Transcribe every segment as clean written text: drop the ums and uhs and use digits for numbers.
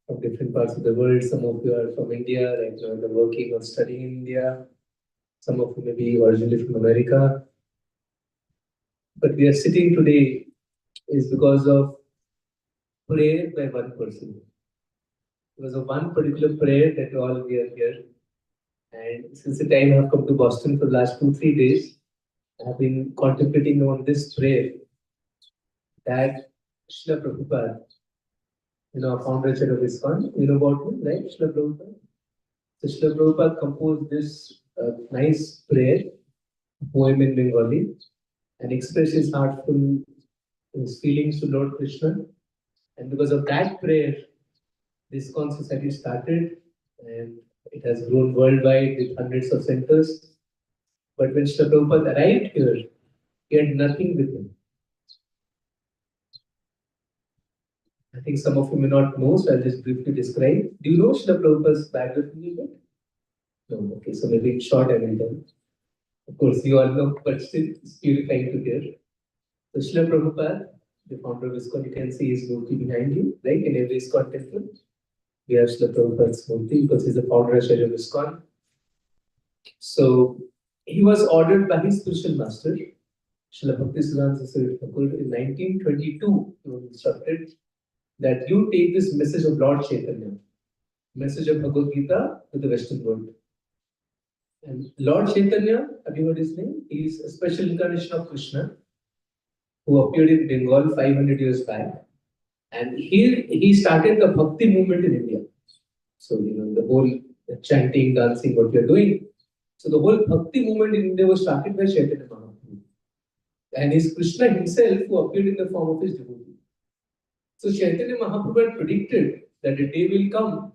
from different parts of the world. Some of you are from India, like you are working or studying in India. Some of you may be originally from America. But we are sitting today is because of prayer by one person. Because of one particular prayer that all we are here. And since the time I have come to Boston for the last 2, 3 days, I have been contemplating on this prayer that Srila Prabhupada, founder chair of ISKCON, you know about him, right? Srila Prabhupada. So Srila Prabhupada composed this nice prayer, poem in Bengali, and expressed his heartful his feelings to Lord Krishna. And because of that prayer, this ISKCON society started, and it has grown worldwide with hundreds of centers. But when Srila Prabhupada arrived here, he had nothing with him. I think some of you may not know, so I'll just briefly describe. Do you know Srila Prabhupada's biography? No, okay, so maybe in short I will tell. Of course, you all know, but still it's purifying to hear. So Srila Prabhupada, the founder of ISKCON, you can see his murti behind you, right? In every ISKCON temple, we have Srila Prabhupada's murti because he's the founder of ISKCON. So he was ordered by his spiritual master, Srila Bhaktisiddhanta Saraswati Thakur, in 1922. He was instructed that you take this message of Lord Chaitanya, message of Bhagavad Gita to the Western world. And Lord Chaitanya, have you heard his name? He is a special incarnation of Krishna who appeared in Bengal 500 years back. And here he started the Bhakti movement in India. So, the whole chanting, dancing, what we are doing. So, the whole Bhakti movement in India was started by Chaitanya Mahaprabhu. And it's Krishna himself who appeared in the form of his devotee. So, Chaitanya Mahaprabhu had predicted that a day will come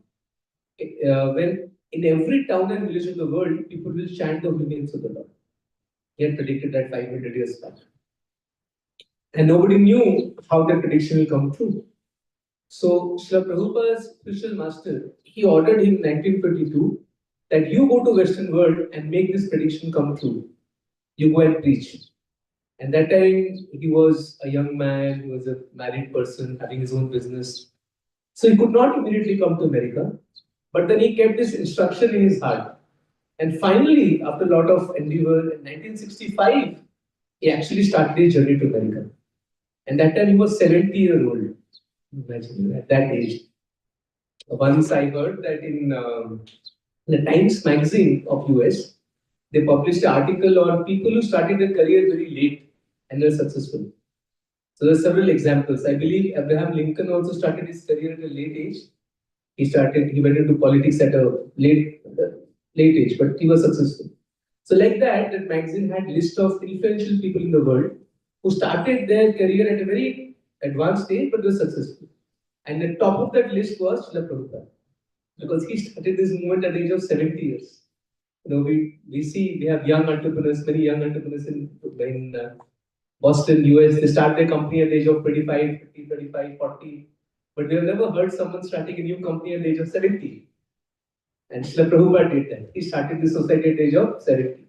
when in every town and village of the world, people will chant the holy names of the Lord. He had predicted that 500 years back. And nobody knew how that prediction will come true. So, Srila Prabhupada's spiritual master, he ordered him in 1922 that you go to Western world and make this prediction come true. You go and preach. And that time, he was a young man, he was a married person, having his own business. So, he could not immediately come to America. But then he kept this instruction in his heart. And finally, after a lot of endeavor, in 1965, he actually started his journey to America. And that time he was 70-year-old. Imagine at that age. Once I heard that in the Times magazine of US, they published an article on people who started their career very late and were successful. So there are several examples. I believe Abraham Lincoln also started his career at a late age. He went into politics at a late age, but he was successful. So like that magazine had list of influential people in the world who started their career at a very advanced stage, but were successful. And the top of that list was Srila Prabhupada, because he started this movement at the age of 70 years. We have young entrepreneurs, many young entrepreneurs in Boston, US. They start their company at the age of 25, 50, 35, 40. But we have never heard someone starting a new company at the age of 70. And Srila Prabhupada did that. He started the society at the age of 70.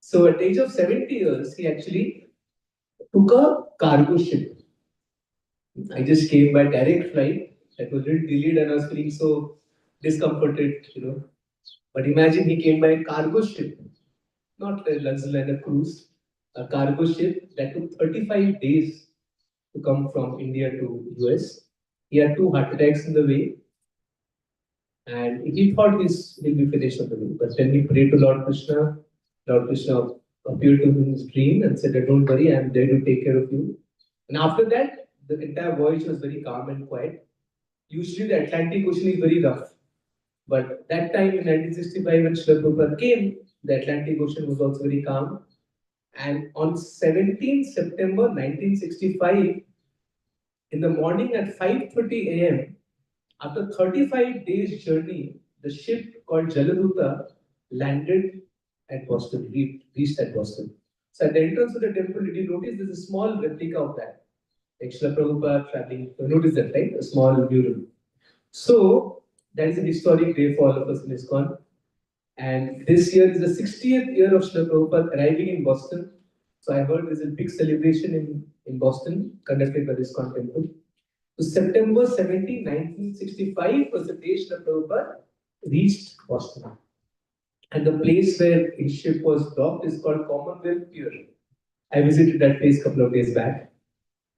So at the age of 70 years, he actually took a cargo ship. I just came by direct flight. That was a little delayed and I was feeling so discomforted, But imagine he came by a cargo ship, not a luxury and a cruise, a cargo ship that took 35 days to come from India to US. He had 2 heart attacks in the way. And he thought this will be finished on the way. But when he prayed to Lord Krishna appeared to him in his dream and said, don't worry, I am there to take care of you. And after that, the entire voyage was very calm and quiet. Usually the Atlantic Ocean is very rough. But that time in 1965, when Srila Prabhupada came, the Atlantic Ocean was also very calm. And on 17 September 1965, in the morning at 5:30 a.m., after 35 days journey, the ship called Jaladuta landed at Boston, reached at Boston. So at the entrance of the temple, did you notice there's a small replica of that? Like Srila Prabhupada traveling, you notice that, right? A small mural. So that is a historic day for all of us in ISKCON. And this year is the 60th year of Srila Prabhupada arriving in Boston. So I heard there's a big celebration in Boston conducted by the ISKCON temple. So September 17, 1965 was the day Srila Prabhupada reached Boston. And the place where his ship was docked is called Commonwealth Pier. I visited that place a couple of days back.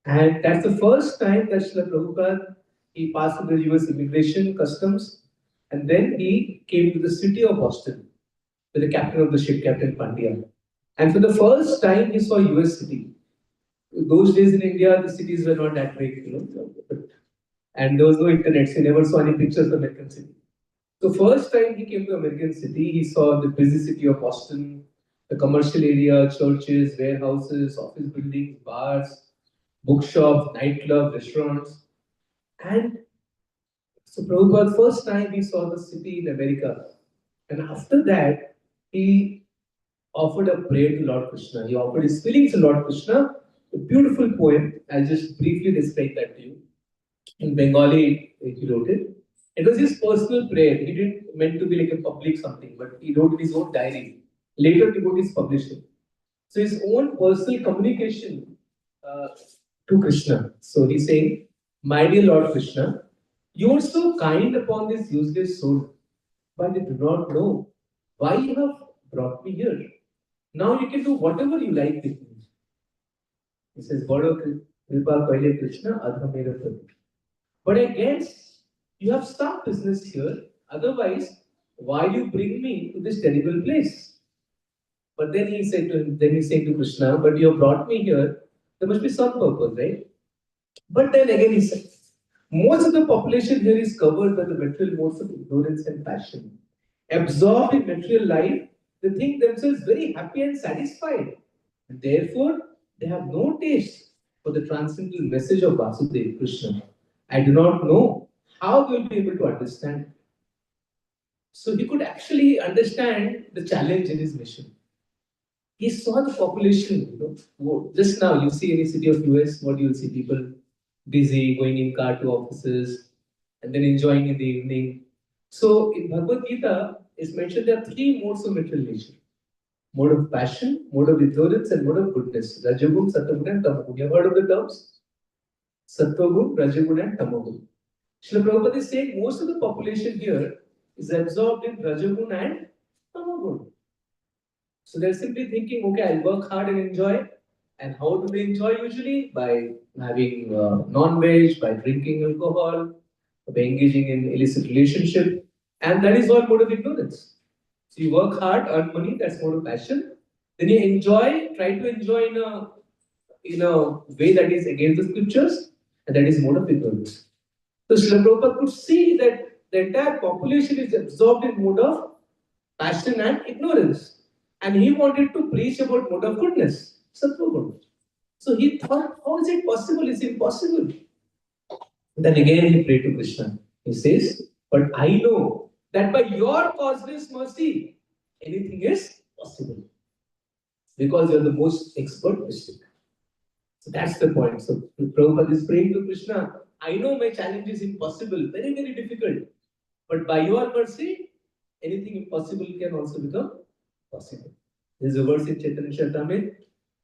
And that's the first time that Srila Prabhupada, he passed through the US immigration customs, and then he came to the city of Boston with the captain of the ship, Captain Pandya. And for the first time, he saw US city. Those days in India, the cities were not that big, and there was no internet, so he never saw any pictures of American city. So first time he came to American city, he saw the busy city of Boston, the commercial area, churches, warehouses, office buildings, bars, bookshops, nightclubs, restaurants. And so Prabhupada, first time he saw the city in America. And after that, he offered a prayer to Lord Krishna. He offered his feelings to Lord Krishna. A beautiful poem. I'll just briefly recite that to you. In Bengali, he wrote it. It was his personal prayer. He didn't meant to be like a public something, but he wrote in his own diary. Later, devotees published it. So his own personal communication uh, to Krishna. So he's saying, "My dear Lord Krishna, you are so kind upon this useless soul, but you do not know why you have brought me here. Now you can do whatever you like with me." He says, "Bado Kripa Kaile Krishna Adhamera Prabhu." But I guess you have some business here. Otherwise, why do you bring me to this terrible place? But then he said to him, then he said to Krishna, but you have brought me here. There must be some purpose, right? But then again he said, most of the population here is covered by the material modes of ignorance and passion. Absorbed in material life, they think themselves very happy and satisfied. And therefore, they have no taste for the transcendental message of Vasudeva Krishna. I do not know how they will be able to understand. So he could actually understand the challenge in his mission. He saw the population, just now you see any city of US, what you'll see people busy going in car to offices and then enjoying in the evening. So in Bhagavad Gita, it's mentioned there are three modes of material nature. Mode of passion, mode of ignorance, and mode of goodness. Rajagun, Sattvagun, and Tamagun. You have heard of the terms? Sattvagun, Rajagun, and Tamagun. Srila Prabhupada is saying most of the population here is absorbed in Rajagun and Tamagun. So they're simply thinking, okay, I'll work hard and enjoy. And how do they enjoy usually? By having non-veg, by drinking alcohol, by engaging in illicit relationship. And that is all mode of ignorance. So you work hard, earn money, that's mode of passion. Then you enjoy, try to enjoy in a way that is against the scriptures, and that is mode of ignorance. So Srila Prabhupada could see that the entire population is absorbed in mode of passion and ignorance. And he wanted to preach about mode of goodness, Sattva Guna. So he thought, how is it possible? It's impossible. Then again he prayed to Krishna. He says, but I know that by your causeless mercy, anything is possible. Because you are the most expert mystic. So that's the point. So Prabhupada is praying to Krishna. I know my challenge is impossible, very, very difficult. But by your mercy, anything impossible can also become possible. There's a verse in Chaitanya Charitamrita,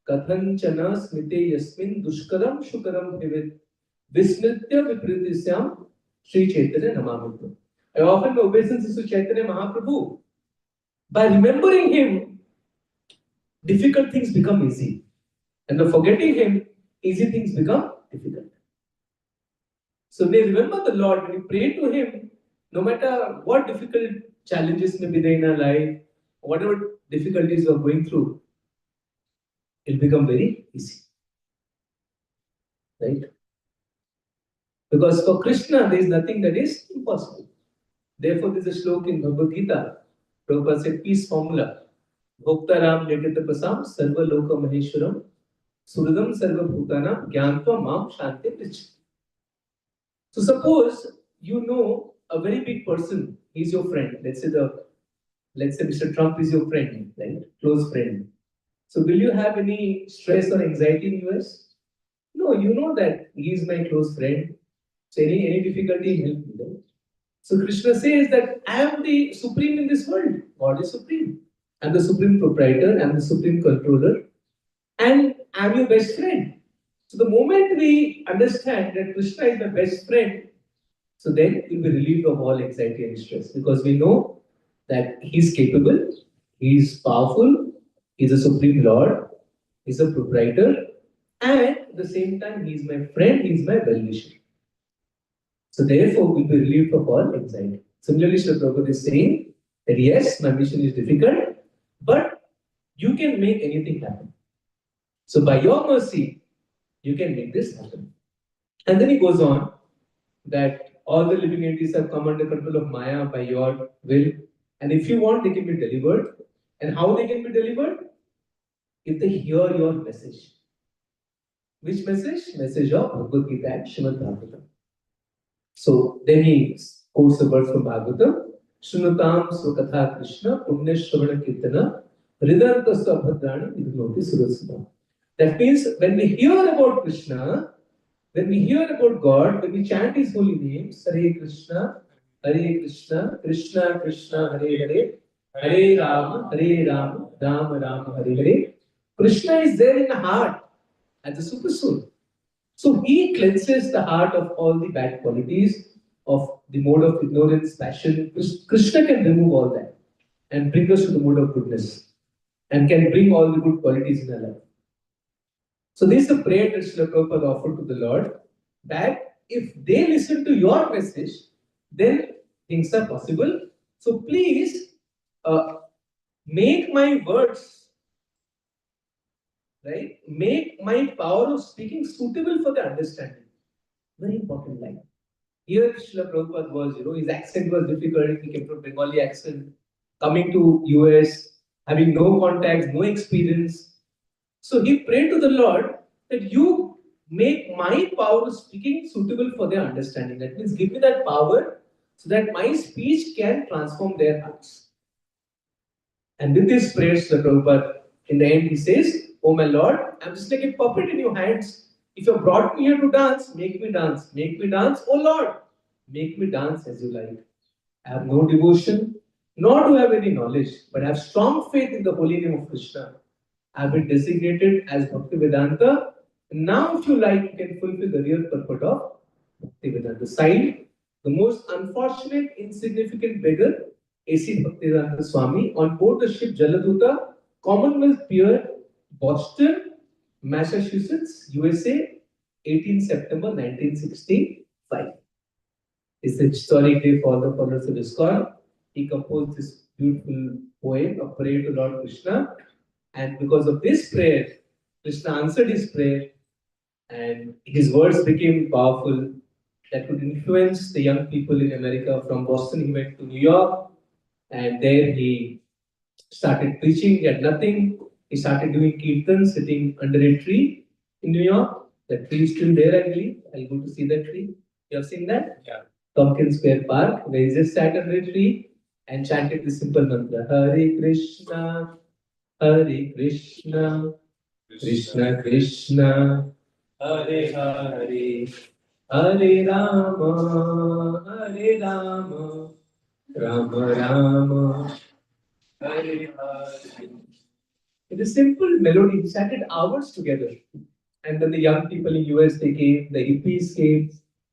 Kathanchana smite yasmin dushkaram shukaram bhivet visnitya vipritisyam Sri Chaitanya Namamitra. I offer my obeisances to Chaitanya Mahaprabhu. By remembering him, difficult things become easy. And by forgetting him, easy things become difficult. So when we remember the Lord, when we pray to him, no matter what difficult challenges may be there in our life, whatever difficulties we are going through, it'll become very easy. Right? Because for Krishna, there is nothing that is impossible. Therefore, there's a shloka in Bhagavad Gita. Prabhupada said, peace formula. Bhoktaram Nekatapasam Sarva Loka Maheshwaram Suradam Sarva Bhutanam Gyantva Mam Shanti Prich. So suppose you know a very big person, he's your friend. Let's say Mr. Trump is your friend, right? Close friend. So will you have any stress or anxiety in US? No, you know that he is my close friend. So any difficulty, help me. Right? So Krishna says that I am the supreme in this world. God is supreme. I'm the supreme proprietor, I'm the supreme controller, and I'm your best friend. So the moment we understand that Krishna is my best friend, so then we'll be relieved of all anxiety and stress because we know that He's capable, He's powerful, He's a supreme Lord, He's a proprietor, and at the same time, He's my friend, He's my well-wisher. So therefore, we'll be relieved of all anxiety. Similarly, Srila Prabhupada is saying that yes, my mission is difficult, but you can make anything happen. So by your mercy, you can make this happen. And then he goes on that all the living entities have come under control of Maya by your will. And if you want, they can be delivered. And how they can be delivered? If they hear your message. Which message? Message of Bhagavad Gita and Srimad Bhagavatam. So then he quotes the verse from Bhagavatam. Shrunutam Svakatha Krishna Punya Shravana Kirtana Hridantasya Bhadrani Vidnoti Surasana. That means when we hear about Krishna, when we hear about God, when we chant His holy names, Hare Krishna, Krishna Krishna, Hare Hare, Hare Rama, Rama Rama, Hare Hare. Krishna is there in the heart as a super soul. So He cleanses the heart of all the bad qualities, of the mode of ignorance, passion. Krishna can remove all that and bring us to the mode of goodness and can bring all the good qualities in our life. So this is the prayer that Srila Prabhupada offered to the Lord, that if they listen to your message, then things are possible. So please make my words, right? Make my power of speaking suitable for the understanding. Very important line. Here Srila Prabhupada was, his accent was difficult. He came from Bengali accent, coming to US, having no contacts, no experience. So he prayed to the Lord that you make my power of speaking suitable for their understanding. That means give me that power so that my speech can transform their hearts. And with this prayer, Srila Prabhupada, in the end, he says, "Oh my Lord, I'm just like a puppet in your hands. If you brought me here to dance, make me dance. Make me dance, oh Lord, make me dance as you like. I have no devotion, nor do I have any knowledge, but I have strong faith in the holy name of Krishna. I have been designated as Bhaktivedanta. Now, if you like, you can fulfill the real purport of Bhaktivedanta." Signed, the most unfortunate, insignificant beggar, A.C. Bhaktivedanta Swami, on board the ship Jaladuta, Commonwealth Pier, Boston, Massachusetts, USA, 18 September 1965. It's a historic day for the followers of ISKCON. He composed this beautiful poem, a prayer to Lord Krishna. And because of this prayer, Krishna answered his prayer, and his words became powerful that could influence the young people in America. From Boston, he went to New York, and there he started preaching. He had nothing. He started doing kirtan sitting under a tree in New York. The tree is still there, I believe. I'll go to see that tree. You have seen that? Yeah. Tompkins Square Park, where he just sat under a tree and chanted the simple mantra, Hare Krishna, Hare Krishna, Krishna Krishna, Hare Hare, Hare Rama, Hare Rama, Rama Rama, Hare Hare. It is simple melody. We chanted hours together. And then the young people in US, they came, the hippies came.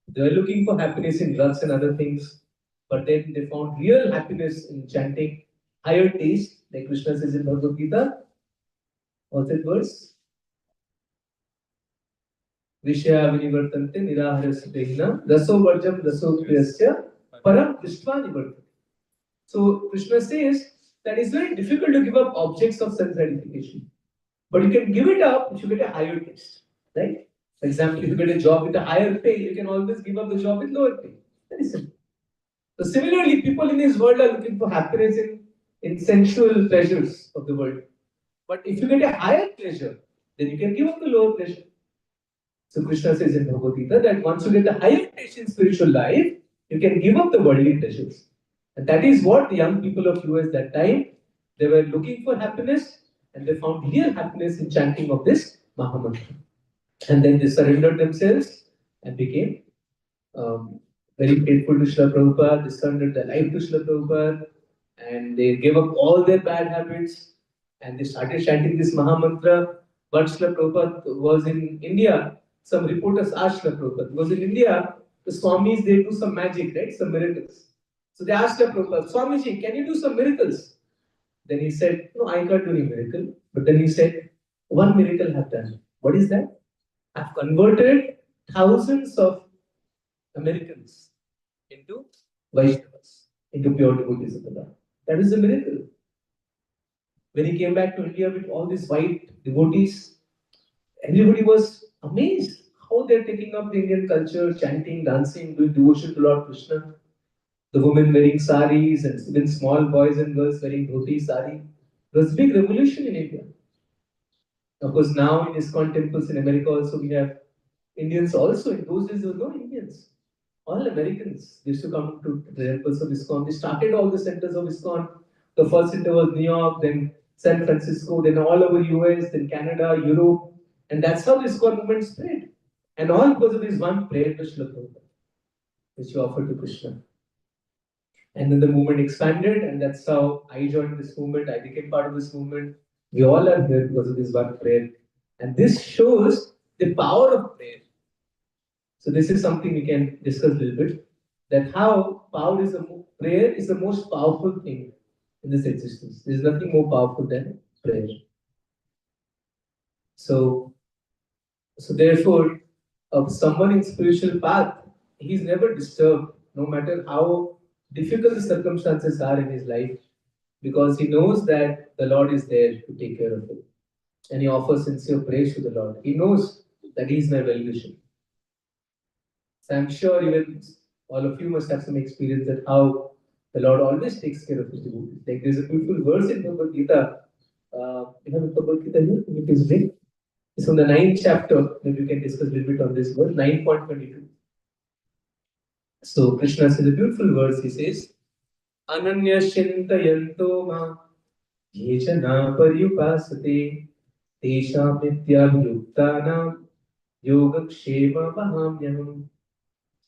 They were looking for happiness in drugs and other things. But then they found real happiness in chanting higher taste, like Krishna says in Bhagavad Gita. What's that verse? Vishaya vinivartante niraharasya tehina daso varjam daso priyasya param drishtva nivartante. So Krishna says that it's very difficult to give up objects of self-gratification. But you can give it up if you get a higher taste. Right? For example, if you get a job with a higher pay, you can always give up the job with lower pay. Very simple. So similarly, people in this world are looking for happiness in sensual pleasures of the world. But if you get a higher pleasure, then you can give up the lower pleasure. So Krishna says in Bhagavad Gita that once you get the higher taste in spiritual life, you can give up the worldly pleasures. And that is what the young people of US that time, they were looking for happiness, and they found real happiness in chanting of this Mahamantra. And then they surrendered themselves and became very faithful to Srila Prabhupada. They surrendered their life to Srila Prabhupada, and they gave up all their bad habits, and they started chanting this Mahamantra. But Srila Prabhupada was in India, some reporters asked Srila Prabhupada, because in India, the Swamis, they do some magic, right? Some miracles. So they asked Srila Prabhupada, Swamiji, can you do some miracles? Then he said, no, I can't do any miracle. But then he said, one miracle I have done. What is that? I've converted thousands of Americans into Vaishnavas, into pure devotees of the Lord. That is a miracle. When he came back to India with all these white devotees, everybody was amazed how they're taking up the Indian culture, chanting, dancing, doing devotion to Lord Krishna. The women wearing saris and even small boys and girls wearing dhoti sari. It was a big revolution in India. Of course, now in ISKCON temples in America also we have Indians also. In those days there were no Indians. All Americans used to come to the temples of ISKCON. They started all the centers of ISKCON. The first center was New York, then San Francisco, then all over US, then Canada, Europe. And that's how the ISKCON movement spread. And all because of this one prayer to Srila Prabhupada, which you offered to Krishna. And then the movement expanded, and that's how I joined this movement. I became part of this movement. We all are here because of this one prayer. And this shows the power of prayer. So this is something we can discuss a little bit. That how prayer is the most powerful thing in this existence. There is nothing more powerful than prayer. So therefore, someone in spiritual path, he's never disturbed, no matter how difficult the circumstances are in his life, because he knows that the Lord is there to take care of him. And he offers sincere praise to the Lord. He knows that he is my well-wisher. So I'm sure even all of you must have some experience that how the Lord always takes care of his devotees. Like there's a beautiful verse in Bhagavad Gita. You have a Bhagavad Gita here? Can you please read? It's from the 9th chapter. Maybe we can discuss a little bit on this verse, 9.22. So Krishna says a beautiful verse. He says, Ananya Shintayanto Ma Yejana Paryupasate Tesha Nityabhyuktana Yogakshema Mahamyam.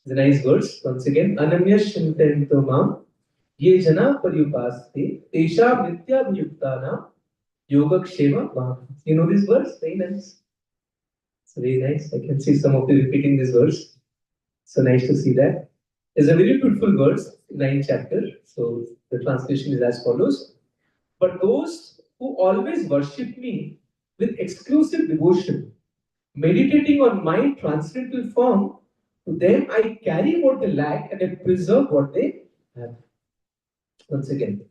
It's a nice verse. Once again, Ananya Shintayanto Ma Yejana Paryupasate Tesha Nityabhyuktana Yogakshema Mahamyam. You know this verse? Very nice. It's very nice. I can see some of you repeating this verse. So nice to see that. It's a very beautiful verse, 9th chapter. So the translation is as follows. But those who always worship me with exclusive devotion, meditating on my transcendental form, to them I carry what they lack and I preserve what they have. Once again.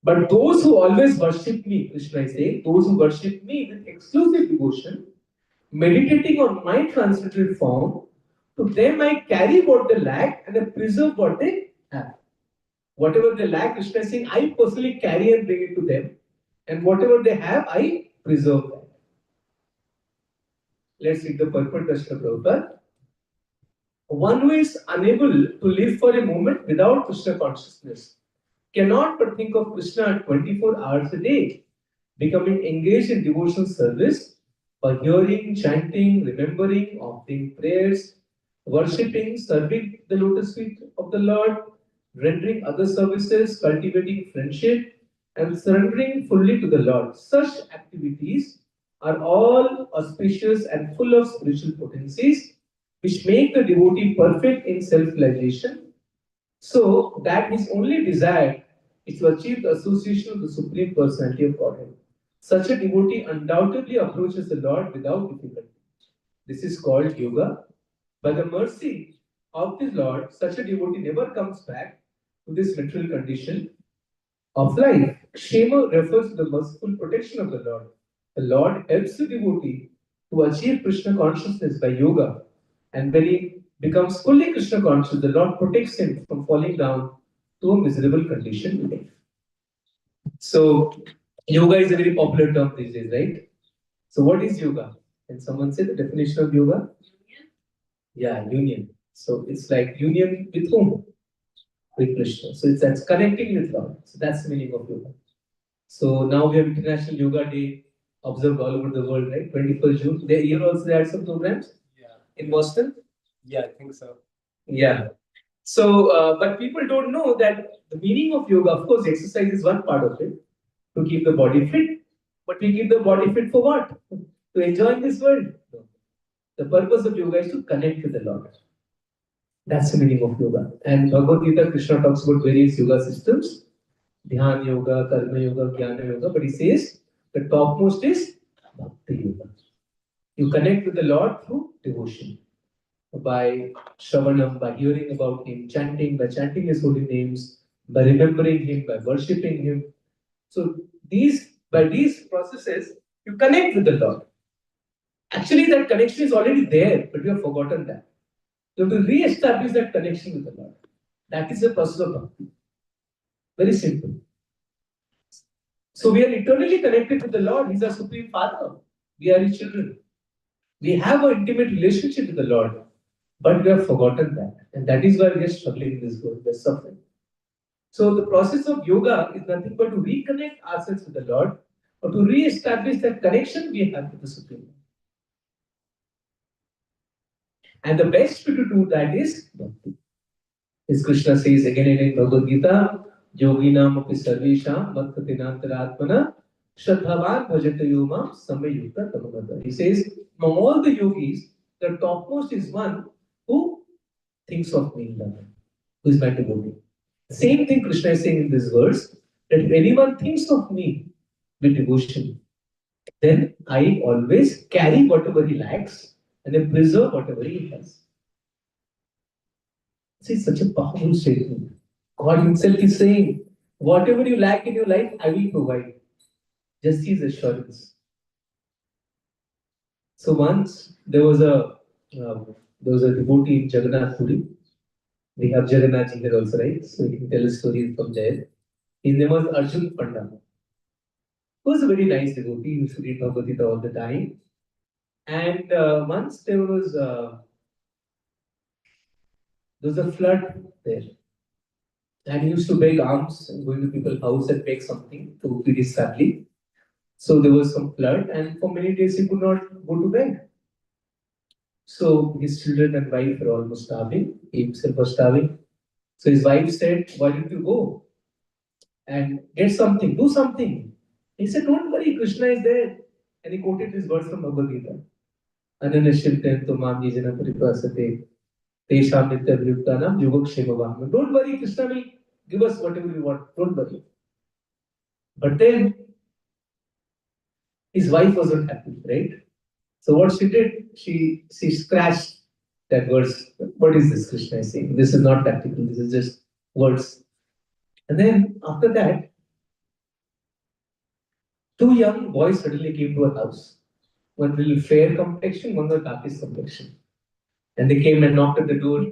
But those who always worship me, Krishna is saying, those who worship me with exclusive devotion, meditating on my transcendental form, to them I carry what they lack and I preserve what they have. Whatever they lack, Krishna is saying, I personally carry and bring it to them. And whatever they have, I preserve that. Let's read the purport of Krishna Prabhupada. One who is unable to live for a moment without Krishna consciousness cannot but think of Krishna 24 hours a day, becoming engaged in devotional service by hearing, chanting, remembering, offering prayers, worshipping, serving the lotus feet of the Lord, rendering other services, cultivating friendship, and surrendering fully to the Lord. Such activities are all auspicious and full of spiritual potencies, which make the devotee perfect in self-realization, so that his only desire is to achieve the association of the Supreme Personality of Godhead. Such a devotee undoubtedly approaches the Lord without difficulty. This is called yoga. By the mercy of the Lord, such a devotee never comes back to this material condition of life. Kshema refers to the merciful protection of the Lord. The Lord helps the devotee to achieve Krishna consciousness by yoga. And when he becomes fully Krishna conscious, the Lord protects him from falling down to a miserable condition in life. So, yoga is a very popular term these days, right? So, what is yoga? Can someone say the definition of yoga? Union. Yeah, union. So, it's like union with whom? With Krishna. So, that's connecting with Lord. So, that's the meaning of yoga. So, now we have International Yoga Day observed all over the world, right? 21st June. Here also they had some programs in Boston. Yeah, I think so. Yeah. So, but people don't know that the meaning of yoga, of course, exercise is one part of it to keep the body fit. But we keep the body fit for what? To enjoy this world? No. The purpose of yoga is to connect with the Lord. That's the meaning of yoga. And Bhagavad Gita, Krishna talks about various yoga systems. Dhyan yoga, karma yoga, jnana yoga. But he says the topmost is bhakti yoga. You connect with the Lord through devotion. By Shravanam, by hearing about Him, chanting, by chanting His holy names, by remembering Him, by worshipping Him. So by these processes, you connect with the Lord. Actually, that connection is already there, but you have forgotten that. You have to re-establish that connection with the Lord. That is the process of bhakti. Very simple. So we are eternally connected with the Lord. He's our Supreme Father. We are His children. We have an intimate relationship with the Lord, but we have forgotten that. And that is why we are struggling in this world, we are suffering. So the process of yoga is nothing but to reconnect ourselves with the Lord or to re-establish that connection we have with the Supreme. And the best way to do that is bhakti. As Krishna says again and in Bhagavad Gita, Yoginam api sarvesham matkatinantaratmana shraddhavan bhajata yomam samayukta tamamata. He says, among all the yogis, the topmost is one who thinks of me in love, who is my devotee. Same thing Krishna is saying in this verse, that if anyone thinks of me with devotion, then I always carry whatever he lacks and then preserve whatever he has. See, such a powerful statement. God Himself is saying, whatever you lack in your life, I will provide. Just His assurance. So once there was a devotee in Jagannath Puri. We have Jagannath ji here also, right? So we can tell a story from there. His name was Arjun Panda. He was a very nice devotee. He used to read Bhagavad Gita all the time. And once there was a flood there. And he used to beg alms and go into people's house and beg something to feed his family. So there was some flood, and for many days he could not go to bed. So his children and wife were almost starving. He himself was starving. So his wife said, "Why don't you go and get something, do something?" He said, "Don't worry, Krishna is there." And he quoted this verse from Bhagavad Gita. Ananashilten tumam yejana paripasate tesham nityabhyuktanam yugakshemavaham. Don't worry, Krishna will give us whatever we want. Don't worry. But then his wife wasn't happy, right? So what she did, she scratched that verse. What is this Krishna is saying? This is not practical. This is just words. And then after that, two young boys suddenly came to her house. One little fair complexion, one was darkest complexion. And they came and knocked at the door.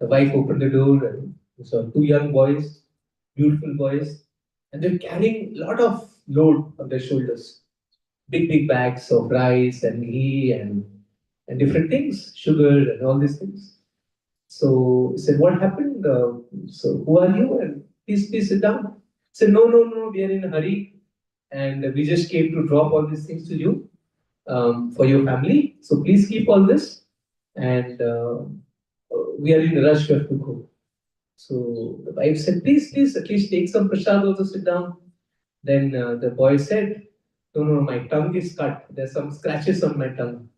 The wife opened the door and saw two young boys, beautiful boys, and they're carrying a lot of load on their shoulders. Big bags of rice and ghee and different things, sugar and all these things. So he said, "What happened? So who are you? And please sit down." He said, No, we are in a hurry and we just came to drop all these things to you for your family. So please keep all this. And we are in a rush, we have to go. So the wife said, please, at least take some prasad, also sit down. Then the boy said, no, my tongue is cut. There's some scratches on my tongue.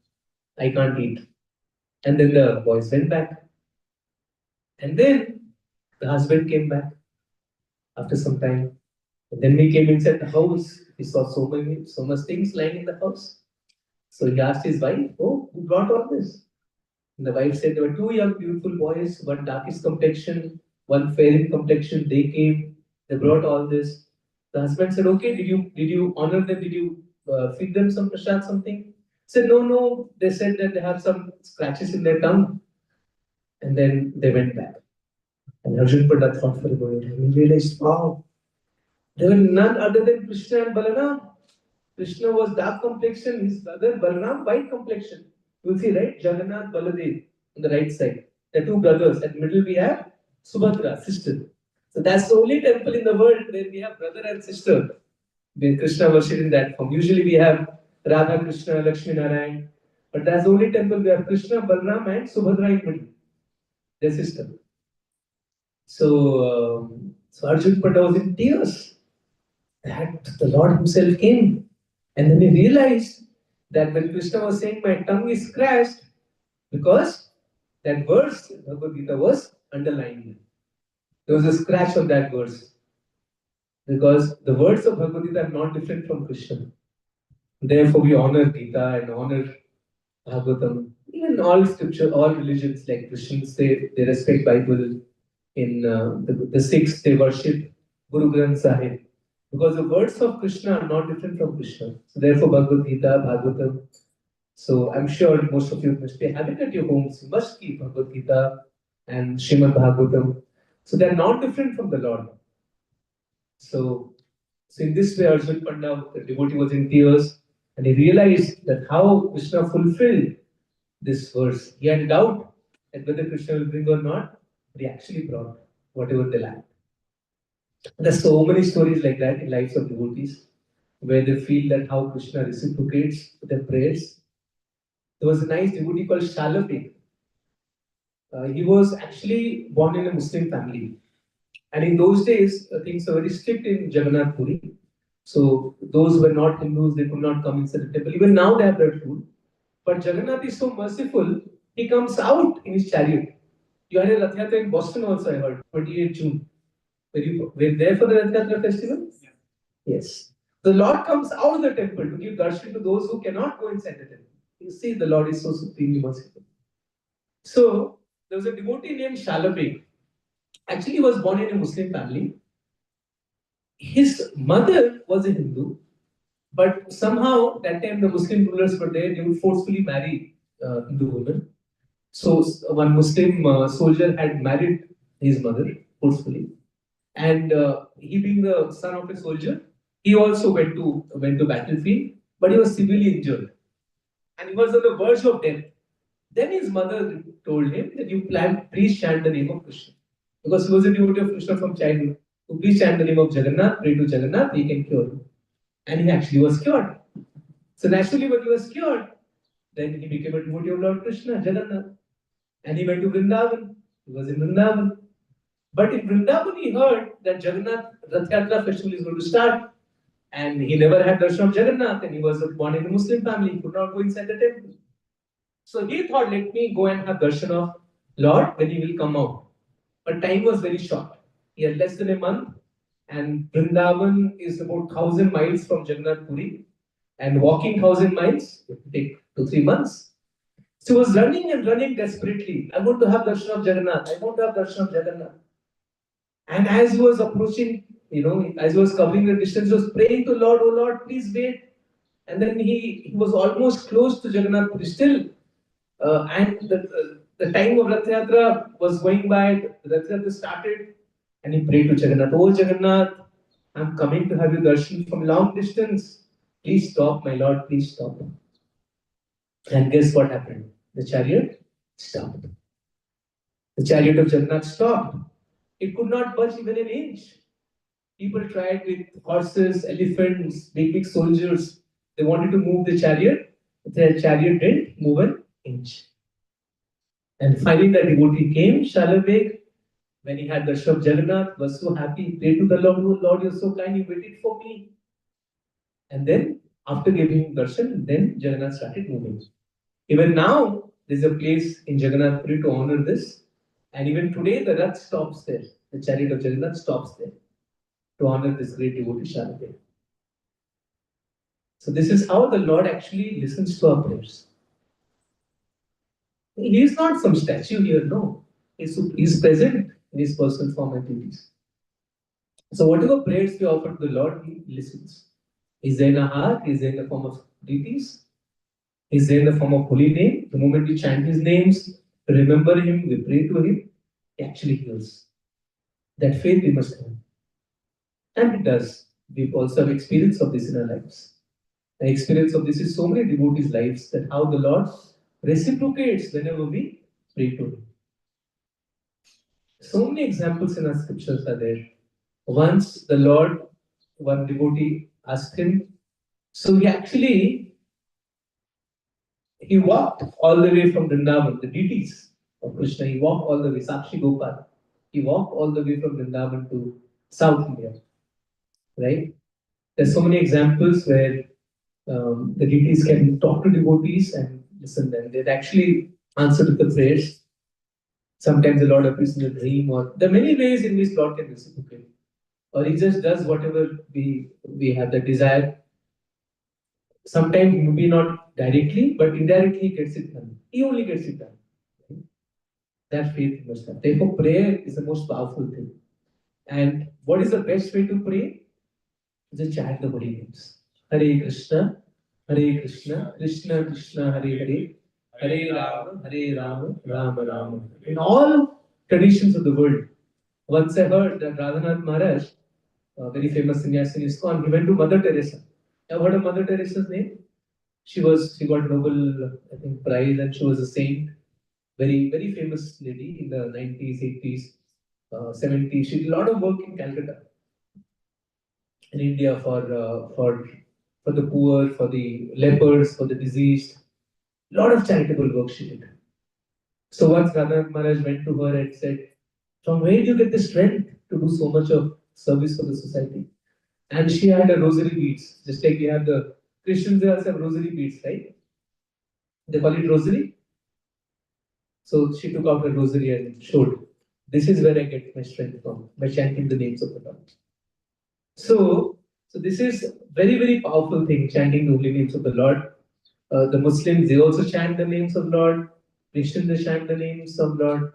I can't eat. And then the boys went back. And then the husband came back after some time. And then we came inside the house. We saw so much things lying in the house. So he asked his wife, "Oh, who brought all this?" And the wife said, "There were two young, beautiful boys, one darkest complexion, one fair in complexion. They came, they brought all this." The husband said, "Okay, did you honor them? Did you feed them some prasad, something?" He said, No. They said that they have some scratches in their tongue. And then they went back. And Arjun Panda thought for a moment and he realized, wow, they were none other than Krishna and Balaram. Krishna was dark complexion, his brother Balaram white complexion. You'll see, right? Jagannath, Baladev on the right side. The two brothers. At the middle we have Subhadra, sister. So that's the only temple in the world where we have brother and sister. Where Krishna worshipped in that form. Usually we have Radha Krishna, Lakshmi Narayan. But that's the only temple where Krishna, Balaram and Subhadra in middle. Their sister. So Arjun Panda was in tears that the Lord Himself came. And then he realized that when Krishna was saying, my tongue is scratched, because that verse, Bhagavad Gita, was underlined. There was a scratch of that verse. Because the words of Bhagavad Gita are not different from Krishna. Therefore, we honor Gita and honor Bhagavatam. Even all scripture, all religions like Christians, they respect Bible. In the Sikhs, they worship Guru Granth Sahib. Because the words of Krishna are not different from Krishna. So therefore, Bhagavad Gita, Bhagavatam. So I'm sure most of you must be having at your homes. You must keep Bhagavad Gita and Srimad Bhagavatam. So they're not different from the Lord. So, so in this way, Arjun Panda, the devotee, was in tears and he realized that how Krishna fulfilled this verse. He had doubt that whether Krishna will bring or not, but he actually brought whatever they lacked. There's so many stories like that in lives of devotees where they feel that how Krishna reciprocates their prayers. There was a nice devotee called Shalabhik. He was actually born in a Muslim family. And in those days, things were very strict in Jagannath Puri. So those who were not Hindus, they could not come inside the temple. Even now they have that rule. But Jagannath is so merciful, he comes out in his chariot. You had a Rath Yatra in Boston also, I heard, 28 June. Were you there for the Rath Yatra festival? Yeah. Yes. The Lord comes out of the temple to give darshan to those who cannot go inside the temple. You see, the Lord is so supremely merciful. So, there was a devotee named Shalabhik. Actually, he was born in a Muslim family. His mother was a Hindu, but somehow that time the Muslim rulers were there, they would forcefully marry Hindu women. So one Muslim soldier had married his mother forcefully, and he being the son of a soldier, he also went to battlefield, but he was severely injured, and he was on the verge of death. Then his mother told him that please chant the name of Krishna, because he was a devotee of Krishna from childhood. So please chant the name of Jagannath, pray to Jagannath, he can cure you. And he actually was cured. So naturally, when he was cured, then he became a devotee of Lord Krishna, Jagannath. And he went to Vrindavan. He was in Vrindavan. But in Vrindavan, he heard that Jagannath Rath Yatra festival is going to start. And he never had darshan of Jagannath, and he was born in a Muslim family. He could not go inside the temple. So he thought, let me go and have darshan of Lord when he will come out. But time was very short. He had less than a month, and Vrindavan is about 1,000 miles from Jagannath Puri. And walking 1,000 miles, it would take 2-3 months. So he was running and running desperately. I want to have darshan of Jagannath. I want to have darshan of Jagannath. And as he was approaching, as he was covering the distance, he was praying to Lord, oh Lord, please wait. And then he was almost close to Jagannath Puri still. And the time of Rath Yatra was going by, the Rath Yatra started, and he prayed to Jagannath, oh Jagannath, I'm coming to have you darshan from long distance. Please stop, my Lord, please stop. And guess what happened? The chariot stopped. The chariot of Jagannath stopped. It could not budge even an inch. People tried with horses, elephants, big soldiers. They wanted to move the chariot. The chariot didn't move an inch. And finally, the devotee came, Shalabhik, when he had the darshan of Jagannath, was so happy. He prayed to the Lord, oh Lord, you're so kind, you waited for me. And then, after giving darshan, then Jagannath started moving. Even now, there's a place in Jagannath Puri to honor this. And even today, the Rath stops there. The chariot of Jagannath stops there to honor this great devotee, Shalabhik. So this is how the Lord actually listens to our prayers. He is not some statue here, no. He's present in his personal form and duties. So whatever prayers we offer to the Lord, He listens. Is there in our heart? Is there in the form of duties? Is there in the form of holy name? The moment we chant His names, remember Him, we pray to Him, He actually hears. That faith we must have. And it does. We also have experience of this in our lives. The experience of this is so many devotees' lives that how the Lord reciprocates whenever we pray to Him. So many examples in our scriptures are there. Once the Lord, one devotee asked him, so he walked all the way from Vrindavan, the deities of Krishna, he walked all the way, Sakshi Gopal, he walked all the way from Vrindavan to South India, right? There's so many examples where The deities can talk to devotees and listen them. They'd actually answer to the prayers. Sometimes the Lord appears in a dream, or there are many ways in which Lord can reciprocate. Or he just does whatever we have the desire. Sometimes maybe not directly, but indirectly he gets it done. He only gets it done. That faith you must have. Therefore, prayer is the most powerful thing. And what is the best way to pray? Just chant the holy names. Hare Krishna, Hare Krishna, Krishna Krishna, Hare Hare, Hare Rama, Rama Rama. In all traditions of the world, once I heard that Radhakant Maharaj, a very famous sannyasi in ISKCON, he went to Mother Teresa. Have you heard of Mother Teresa's name? She got Nobel, I think, prize, and she was a saint. Very famous lady in the 90s, 80s, 70s. She did a lot of work in Calcutta, in India for the poor, for the lepers, for the diseased. A lot of charitable work she did. So once Radha Maharaj went to her and said, "From where do you get the strength to do so much of service for the society?" And she had a rosary beads, just like we have the Christians, they also have rosary beads, right? They call it rosary. So she took out her rosary and showed, "This is where I get my strength from, by chanting the names of the Lord." So, so this is very powerful thing, chanting the holy names of the Lord. The Muslims, they also chant the names of Lord. Christians, they chant the names of Lord.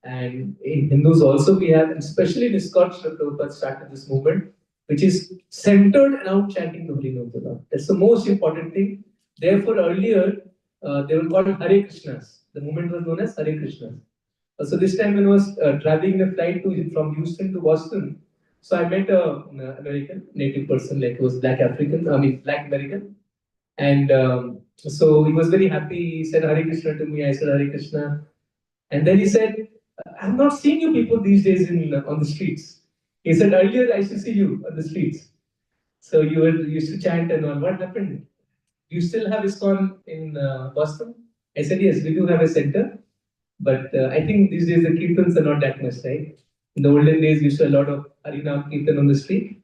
And in Hindus also we have, especially in ISKCON, Srila Prabhupada started this movement, which is centered around chanting the holy name of the Lord. That's the most important thing. Therefore, earlier, they were called Hare Krishnas. The movement was known as Hare Krishnas. So this time when I was traveling a flight from Houston to Boston, so I met a American native person, like he was Black African, I mean Black American, and so he was very happy. He said Hare Krishna to me. I said Hare Krishna, and then he said, "I'm not seeing you people these days on the streets." He said, "Earlier I used to see you on the streets. So you used to chant and all. What happened? Do you still have ISKCON in Boston?" I said, "Yes, we do have a center. But I think these days the kirtans are not that much, right? In the olden days, we used to a lot of Harinam Kirtan on the street.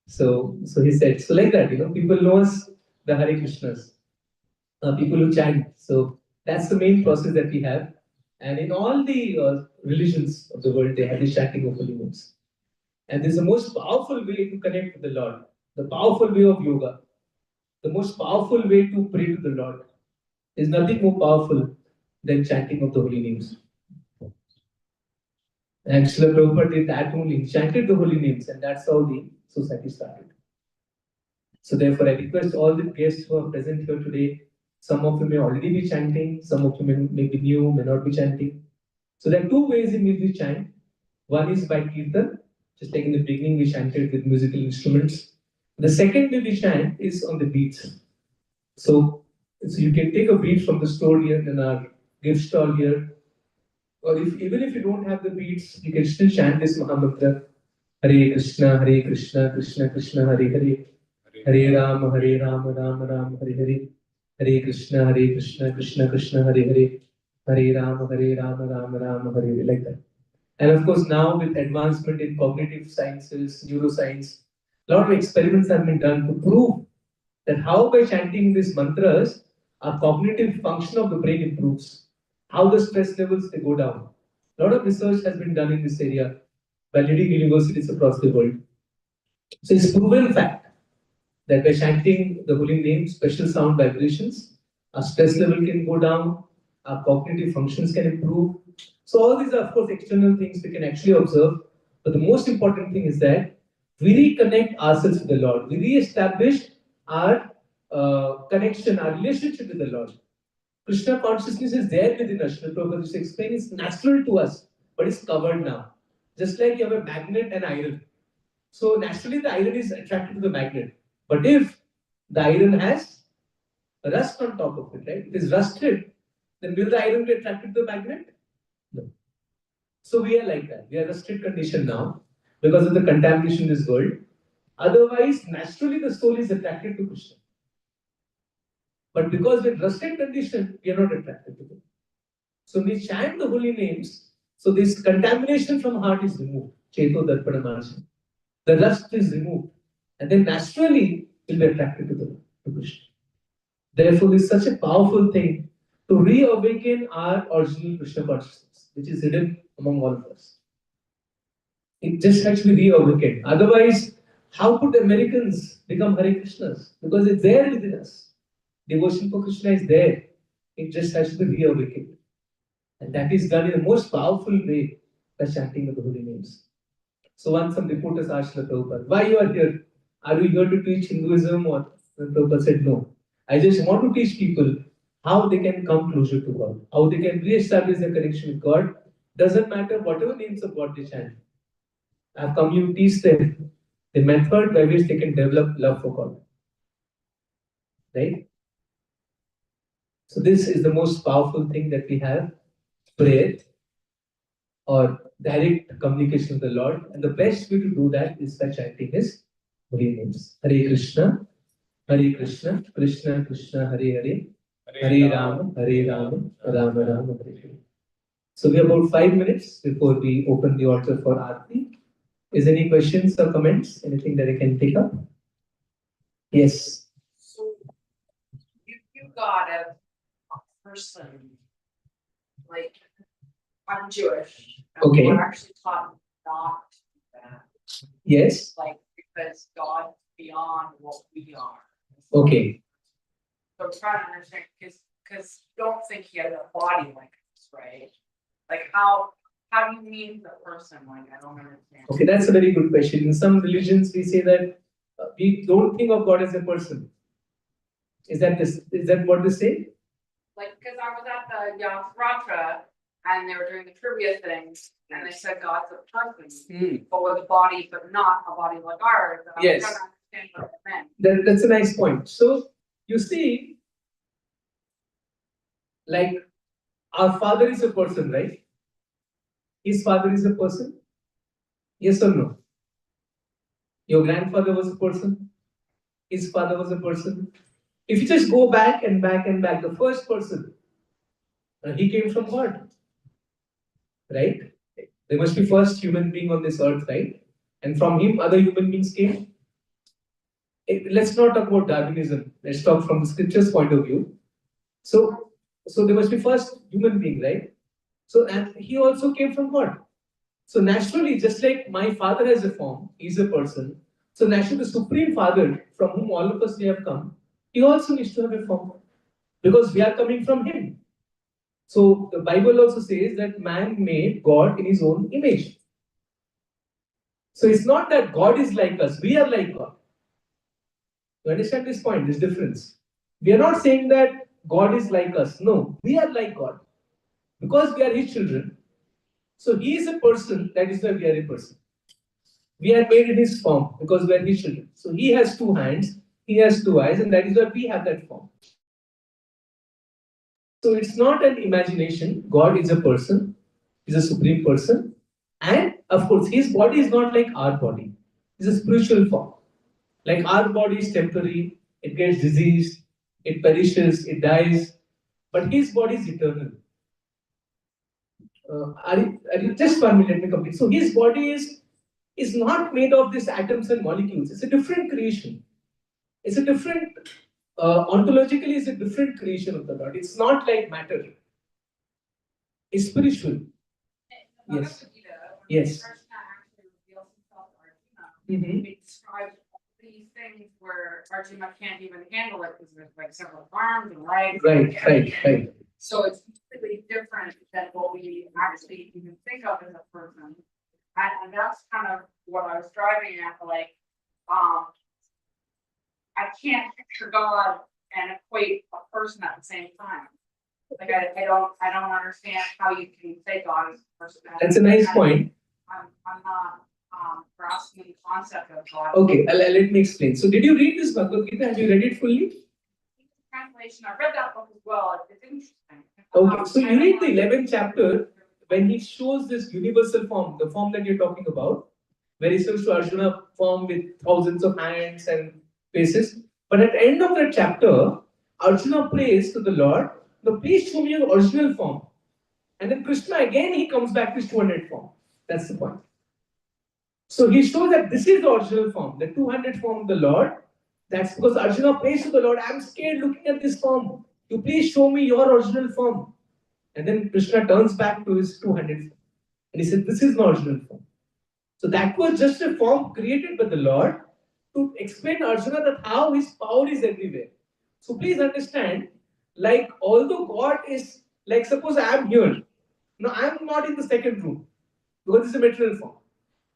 So he said, so like that, people know us, the Hare Krishnas, people who chant. So that's the main process that we have. And in all the religions of the world, they have the chanting of holy names. And this is the most powerful way to connect with the Lord, the powerful way of yoga, the most powerful way to pray to the Lord. There's nothing more powerful than chanting of the holy names. And Srila Prabhupada did that only, chanted the holy names, and that's how the society started. So therefore, I request all the guests who are present here today, some of you may already be chanting, some of you may be new, may not be chanting. So there are two ways in which we chant. One is by kirtan, just like in the beginning we chanted with musical instruments. The second way we chant is on the beats. So you can take a beat from the store here in our gift stall here, or even if you don't have the beats, you can still chant this Mahamantra. Hare Krishna, Hare Krishna, Krishna Krishna, Hare Hare, Hare Rama, Hare Rama, Rama Rama, Hare Hare, Hare Krishna, Hare Krishna, Krishna Krishna, Hare Hare, Hare Rama, Hare Rama, Rama Rama, Hare Hare, like that. And of course, now with advancement in cognitive sciences, neuroscience, a lot of experiments have been done to prove that how by chanting these mantras, our cognitive function of the brain improves, how the stress levels they go down. A lot of research has been done in this area by leading universities across the world. So it's proven fact that by chanting the holy name, special sound vibrations, our stress level can go down, our cognitive functions can improve. So all these are, of course, external things we can actually observe. But the most important thing is that we reconnect ourselves with the Lord. We re-establish our connection, our relationship with the Lord. Krishna consciousness is there within us. Srila Prabhupada used to explain it's natural to us, but it's covered now. Just like you have a magnet and iron. So naturally the iron is attracted to the magnet. But if the iron has rust on top of it, right? It is rusted, then will the iron be attracted to the magnet? No. So we are like that. We are rusted condition now because of the contamination in this world. Otherwise, naturally the soul is attracted to Krishna. But because we're rusted condition, we are not attracted to him. So we chant the holy names. So this contamination from heart is removed. Cheto Darpana the rust is removed. And then naturally we'll be attracted to Krishna. Therefore, it's such a powerful thing to reawaken our original Krishna consciousness, which is hidden among all of us. It just has to be reawakened. Otherwise, how could Americans become Hare Krishnas? Because it's there within us. Devotion for Krishna is there. It just has to be reawakened. And that is done in the most powerful way by chanting the holy names. So once some reporters asked the Prabhupada, why you are here? Are you here to teach Hinduism? Or the Prabhupada said, no. I just want to teach people how they can come closer to God, how they can re-establish their connection with God. Doesn't matter whatever names of God they chant. I've come here to teach them the method by which they can develop love for God. Right? So this is the most powerful thing that we have, prayer or direct communication with the Lord. And the best way to do that is by chanting His holy names. Hare Krishna, Krishna Krishna, Hare Hare, Hare Rama, Rama Rama, Hare Hare. So we have about 5 minutes before we open the altar for Aarti. Is any questions or comments? Anything that I can take up? Yes. So you got a person, like, I'm Jewish. And Okay. we're actually taught not to do that. Yes. Like, because God's beyond what we are. Okay. So I'm trying to understand, because don't think he has a body like this, right? Like, how do you mean the person? Like, I don't understand. Okay, that's a very good question. In some religions, we say that we don't think of God as a person. Is that what they say? Like, because I was at the Yatra and they were doing the trivia things, and they said God's a person, but with a body, but not a body like ours. And Yes. I'm trying to understand what it meant. That's a nice point. So you see, like our father is a person, right? His father is a person. Yes or no? Your grandfather was a person. His father was a person. If you just go back and back and back, the first person, he came from God, right? There must be first human being on this earth, right? And from him, other human beings came. Let's not talk about Darwinism. Let's talk from the scriptures point of view. So there must be first human being, right? So and he also came from God. So naturally, just like my father has a form, he's a person. So naturally, the Supreme Father, from whom all of us we have come, he also needs to have a form because we are coming from him. So the Bible also says that man made God in his own image. So it's not that God is like us, we are like God. You understand this point, this difference? We are not saying that God is like us. No, we are like God. Because we are his children. So he is a person, that is why we are a person. We are made in his form because we are his children. So he has two hands, he has two eyes, and that is why we have that form. So it's not an imagination. God is a person, he's a supreme person. And of course, his body is not like our body. It's a spiritual form. Like our body is temporary, it gets diseased, it perishes, it dies, but his body is eternal. Are you just 1 minute? Let me complete. So his body is not made of these atoms and molecules. It's a different creation. It's a different ontologically. It's a different creation of the Lord. It's not like matter. It's spiritual. Yes. Yes. Mm-hmm. It describes these things where Arjuna can't even handle it because there's like several arms and legs. Right. So it's completely different than what we actually even think of as a person. And that's kind of what I was driving at, like, I can't picture God and equate a person at the same time. Like I don't understand how you can say God is a person. That's a nice point. I'm not grasping the concept of God. Okay, let me explain. So did you read this Bhagavad Gita? Have you read it fully? Translation. I read that book as well. It's interesting. Okay, so you read the 11th chapter when he shows this universal form, the form that you're talking about, where he shows to Arjuna form with thousands of hands and faces. But at the end of that chapter, Arjuna prays to the Lord, "No, please show me your original form." And then Krishna again he comes back to his 200 form. That's the point. So he shows that this is the original form, the 200 form of the Lord, That's because Arjuna prays to the Lord, I'm scared looking at this form. You please show me your original form. And then Krishna turns back to his two-handed form. And he said, this is my original form. So that was just a form created by the Lord to explain Arjuna that how his power is everywhere. So please understand, like although God is, like suppose I am here. Now I am not in the second room because it's a material form.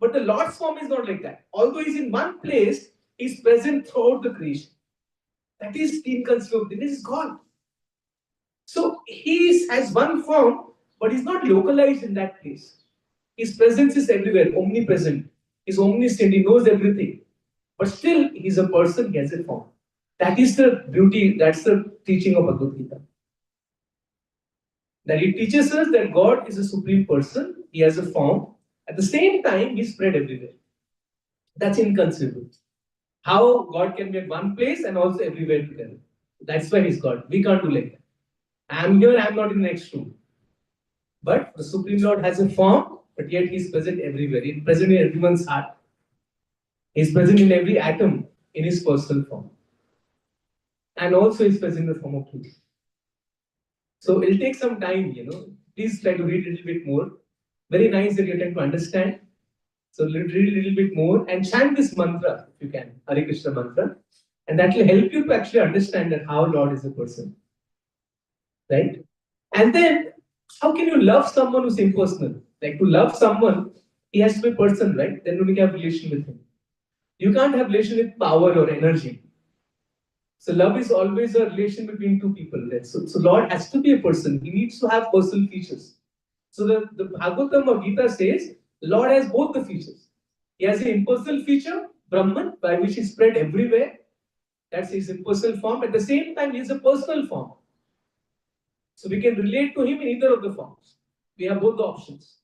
But the Lord's form is not like that. Although he's in one place, he's present throughout the creation. That is inconceivable. This is God. So he has one form, but he's not localized in that place. His presence is everywhere, omnipresent. He's omniscient, he knows everything. But still, he's a person, he has a form. That is the beauty, that's the teaching of Bhagavad Gita. That it teaches us that God is a supreme person, he has a form. At the same time, he's spread everywhere. That's inconceivable. How God can be at one place and also everywhere together. That's why he's God. We can't do like that. I'm here, I'm not in the next room. But the Supreme Lord has a form, but yet he's present everywhere. He's present in everyone's heart. He's present in every atom in his personal form. And also he's present in the form of truth. So it'll take some time, Please try to read a little bit more. Very nice that you're trying to understand. So read a little bit more and chant this mantra if you can, Hare Krishna mantra. And that will help you to actually understand that how Lord is a person. Right? And then, how can you love someone who's impersonal? Like to love someone, he has to be a person, right? Then only have relation with him. You can't have relation with power or energy. So love is always a relation between two people. Right? So Lord has to be a person. He needs to have personal features. So the Bhagavatam or Gita says, Lord has both the features. He has an impersonal feature, Brahman, by which he spread everywhere. That's his impersonal form. At the same time, he has a personal form. So we can relate to him in either of the forms. We have both the options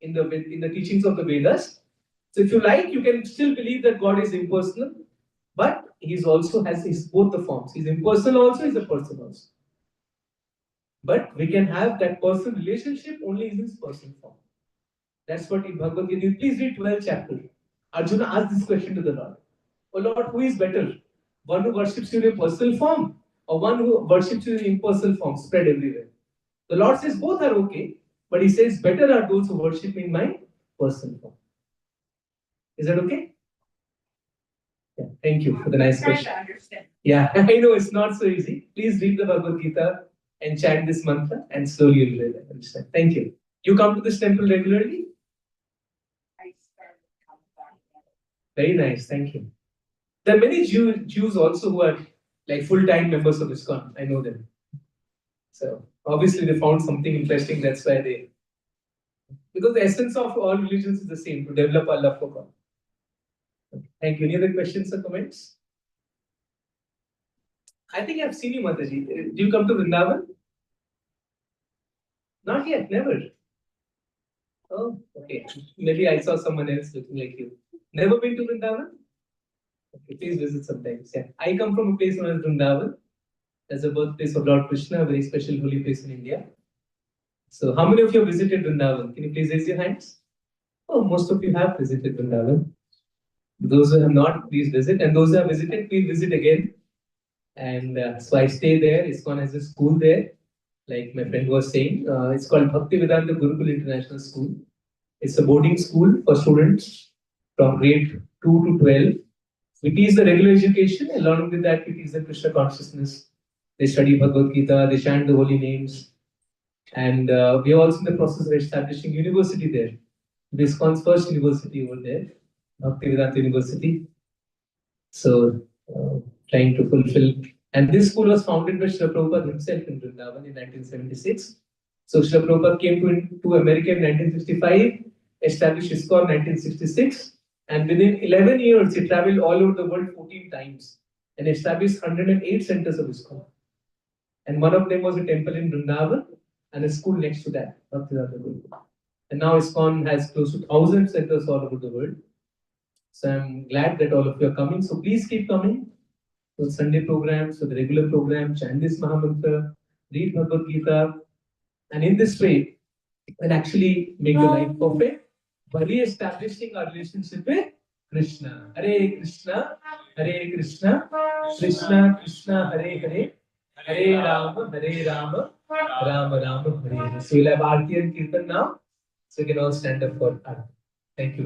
in the teachings of the Vedas. So if you like, you can still believe that God is impersonal, but he's also has both the forms. He's impersonal also, he's a person also. But we can have that person relationship only in his personal form. That's what in Bhagavad Gita. Please read 12th chapter. Arjuna asked this question to the Lord. Oh Lord, who is better? One who worships you in a personal form or one who worships you in impersonal form, spread everywhere? The Lord says both are okay, but he says better are those who worship in my personal form. Is that okay? Yeah, thank you for the nice question. Yeah, I know it's not so easy. Please read the Bhagavad Gita and chant this mantra and slowly you'll really understand. Thank you. You come to this temple regularly? Very nice, thank you. There are many Jews also who are like full-time members of ISKCON. I know them. So obviously they found something interesting. That's why because the essence of all religions is the same, to develop our love for God. Okay. Thank you. Any other questions or comments? I think I've seen you, Mataji. Do you come to Vrindavan? Not yet, never. Oh, okay. Maybe I saw someone else looking like you. Never been to Vrindavan? Okay, please visit sometimes. Yeah. I come from a place known as Vrindavan. That's the birthplace of Lord Krishna, a very special holy place in India. So, how many of you have visited Vrindavan? Can you please raise your hands? Oh, most of you have visited Vrindavan. Those who have not, please visit. And those who have visited, please visit again. And so I stay there. ISKCON has a school there, like my friend was saying. It's called Bhaktivedanta Gurukul International School. It's a boarding school for students from grade 2 to 12. We teach the regular education. Along with that, we teach the Krishna consciousness. They study Bhagavad Gita, they chant the holy names. And we are also in the process of establishing university there. ISKCON's first university over there, Bhaktivedanta University. So, trying to fulfill. And this school was founded by Srila Prabhupada himself in Vrindavan in 1976. So, Srila Prabhupada came to America in 1965, established ISKCON in 1966, and within 11 years, he traveled all over the world 14 times and established 108 centers of ISKCON. And one of them was a temple in Vrindavan and a school next to that, Bhaktivedanta Gurukul. And now ISKCON has close to 1,000 centers all over the world. So I'm glad that all of you are coming. So please keep coming to Sunday programs, to the regular program, chant this Mahamantra, read Bhagavad Gita. And in this way, we'll actually make your life perfect by re-establishing our relationship with Krishna. Hare Krishna, Hare Krishna, Krishna Krishna Hare Hare, Hare Rama, Rama Rama Hare Hare. So we'll have Aarti and Kirtan now. So you can all stand up for Aarti. Thank you.